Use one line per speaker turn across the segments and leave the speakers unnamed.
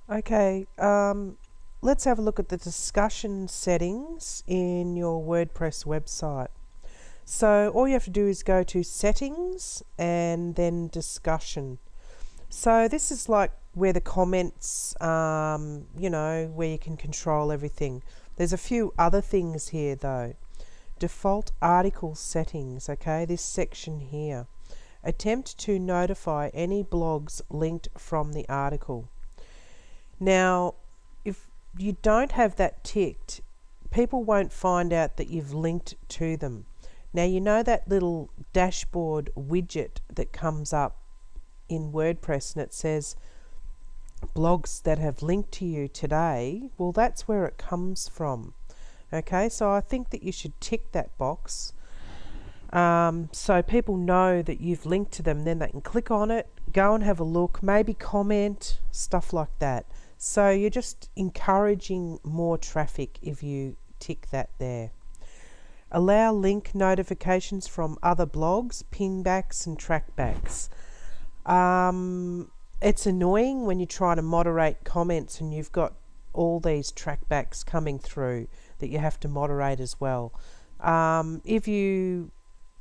Okay, let's have a look at the discussion settings in your WordPress website. So all you have to do is go to settings and then discussion. So this is like where the comments, where you can control everything. There's a few other things here though. Default article settings, okay, this section here. Attempt to notify any blogs linked from the article. Now, if you don't have that ticked, people won't find out that you've linked to them. Now, you know that little dashboard widget that comes up in WordPress and it says blogs that have linked to you today? Well, that's where it comes from. Okay, so I think that you should tick that box so people know that you've linked to them. Then they can click on it, go and have a look, maybe comment, stuff like that. So you're just encouraging more traffic if you tick that there. Allow link notifications from other blogs, pingbacks and trackbacks. It's annoying when you try to moderate comments and you've got all these trackbacks coming through that you have to moderate as well. If you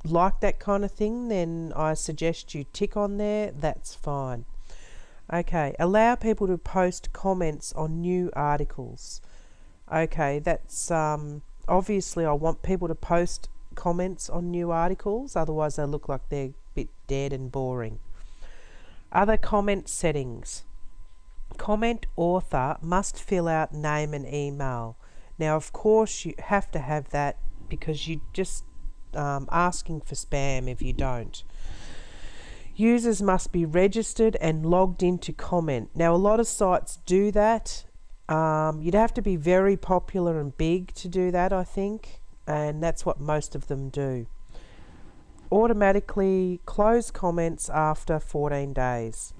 like that kind of thing, then I suggest you tick on there. That's fine. Okay, allow people to post comments on new articles. Okay, that's obviously I want people to post comments on new articles, otherwise they look like they're a bit dead and boring. Other comment settings. Comment author must fill out name and email. Now, of course, you have to have that because you're just asking for spam if you don't. Users must be registered and logged in to comment. Now, a lot of sites do that. You'd have to be very popular and big to do that, I think, and that's what most of them do. Automatically close comments after 14 days.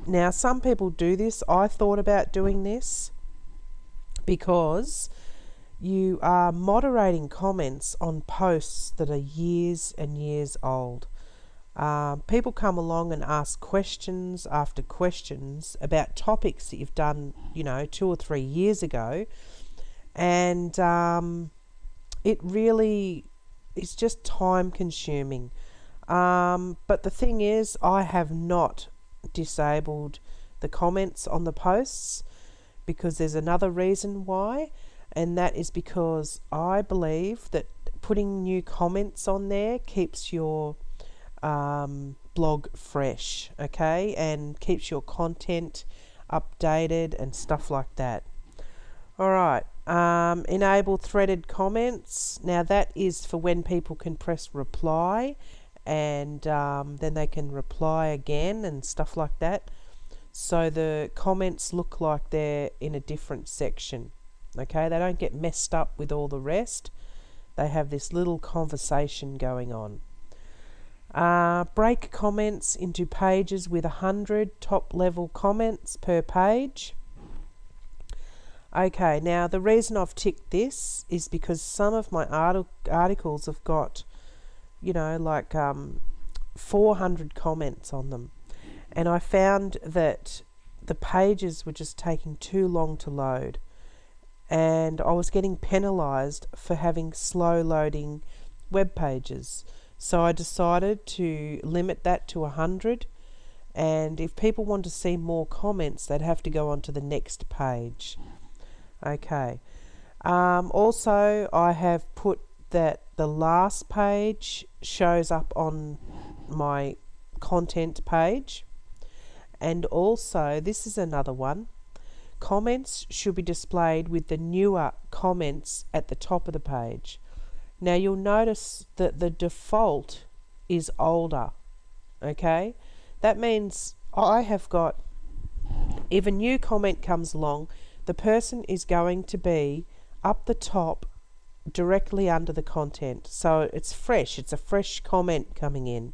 Now, some people do this. I thought about doing this because you are moderating comments on posts that are years and years old. People come along and ask questions after questions about topics that you've done, 2 or 3 years ago, and it really is just time consuming. But the thing is, I have not disabled the comments on the posts because there's another reason why, and that is because I believe that putting new comments on there keeps your blog fresh, okay, and keeps your content updated and stuff like that. Alright, enable threaded comments. Now that is for when people can press reply and then they can reply again and stuff like that. So the comments look like they're in a different section. Okay, they don't get messed up with all the rest. They have this little conversation going on. Break comments into pages with 100 top level comments per page. Okay, now the reason I've ticked this is because some of my articles have got, 400 comments on them. And I found that the pages were just taking too long to load. And I was getting penalised for having slow loading web pages. So I decided to limit that to 100, and if people want to see more comments, they'd have to go on to the next page. Okay. Also, I have put that the last page shows up on my content page, and also, this is another one, comments should be displayed with the newer comments at the top of the page. Now you'll notice that the default is older, okay? That means I have got, if a new comment comes along, the person is going to be up the top directly under the content. So it's fresh, it's a fresh comment coming in.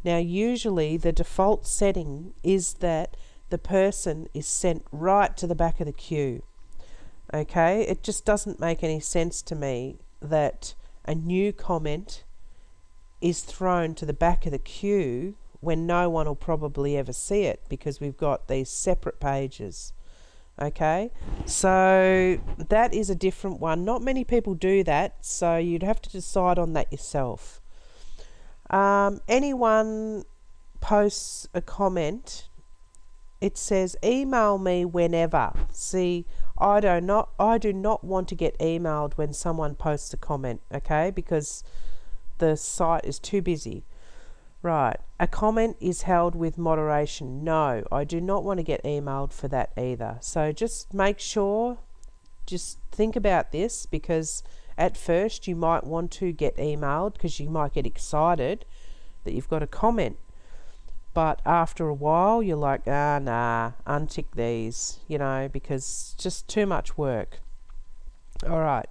Now usually the default setting is that the person is sent right to the back of the queue. Okay, it just doesn't make any sense to me that a new comment is thrown to the back of the queue when no one will probably ever see it because we've got these separate pages. Okay, so that is a different one. Not many people do that, so you'd have to decide on that yourself. Anyone posts a comment, it says email me whenever. See, I do not want to get emailed when someone posts a comment, okay, because the site is too busy. Right, a comment is held with moderation. No, I do not want to get emailed for that either. So just make sure, just think about this, because at first you might want to get emailed because you might get excited that you've got a comment. But after a while you're like, nah, untick these, you know, because it's just too much work. All right.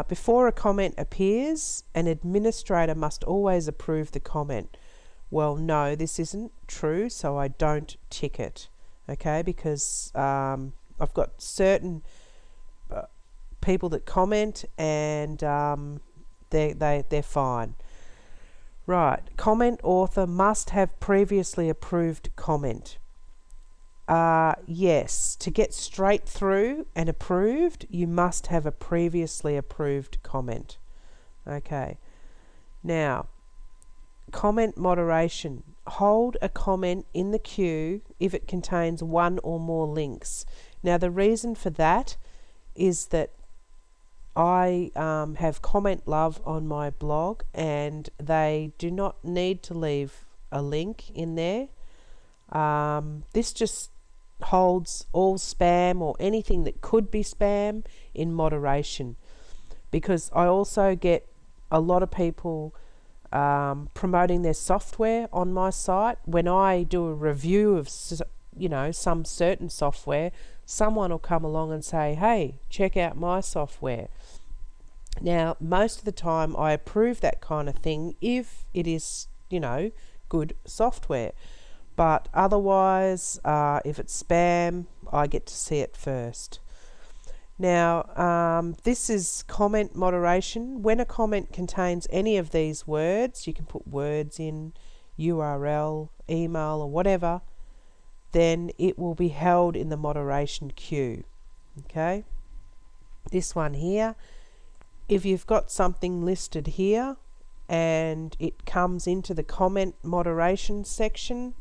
Before a comment appears, an administrator must always approve the comment. Well, no, this isn't true, so I don't tick it, okay, because I've got certain people that comment, and they're fine. Right, comment author must have previously approved comment. Yes, to get straight through and approved, you must have a previously approved comment. Okay, now, comment moderation. Hold a comment in the queue if it contains one or more links. Now, the reason for that is that I have Comment Love on my blog, and they do not need to leave a link in there. This just holds all spam or anything that could be spam in moderation, because I also get a lot of people promoting their software on my site. When I do a review of some certain software, someone will come along and say, hey, check out my software. Now, most of the time I approve that kind of thing if it is, good software. But otherwise, if it's spam, I get to see it first. Now, this is comment moderation. When a comment contains any of these words, you can put words in, URL, email, or whatever, then it will be held in the moderation queue. Okay? This one here, if you've got something listed here and it comes into the comment moderation section,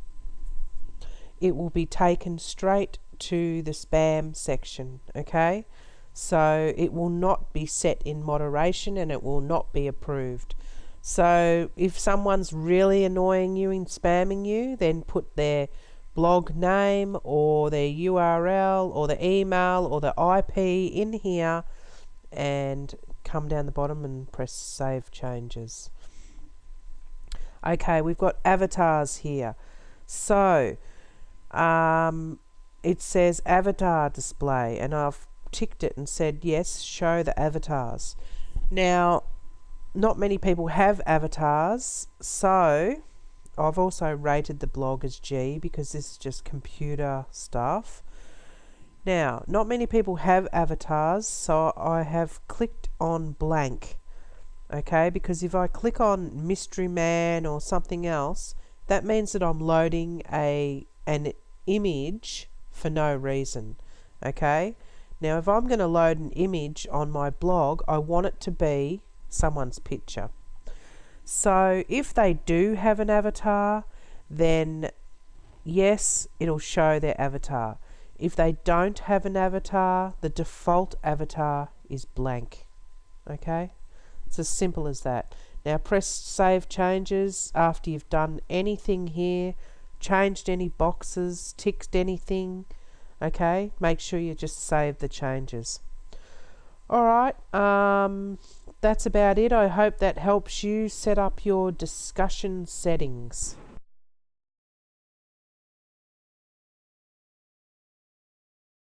it will be taken straight to the spam section. Okay, so it will not be set in moderation and it will not be approved. So if someone's really annoying you and spamming you, then put their blog name or their URL or the email or the IP in here and come down the bottom and press save changes. Okay, we've got avatars here. So it says avatar display, and I've ticked it and said yes, show the avatars. Now, not many people have avatars, so I've also rated the blog as G because this is just computer stuff. Now, not many people have avatars, so I have clicked on blank. Okay, because if I click on Mystery Man or something else, that means that I'm loading an image for no reason. Okay, now if I'm going to load an image on my blog, I want it to be someone's picture. So if they do have an avatar, then yes, it'll show their avatar. If they don't have an avatar, the default avatar is blank. Okay, it's as simple as that. Now press save changes after you've done anything here, changed any boxes, ticked anything. Okay, make sure you just save the changes. Alright, that's about it. I hope that helps you set up your discussion settings.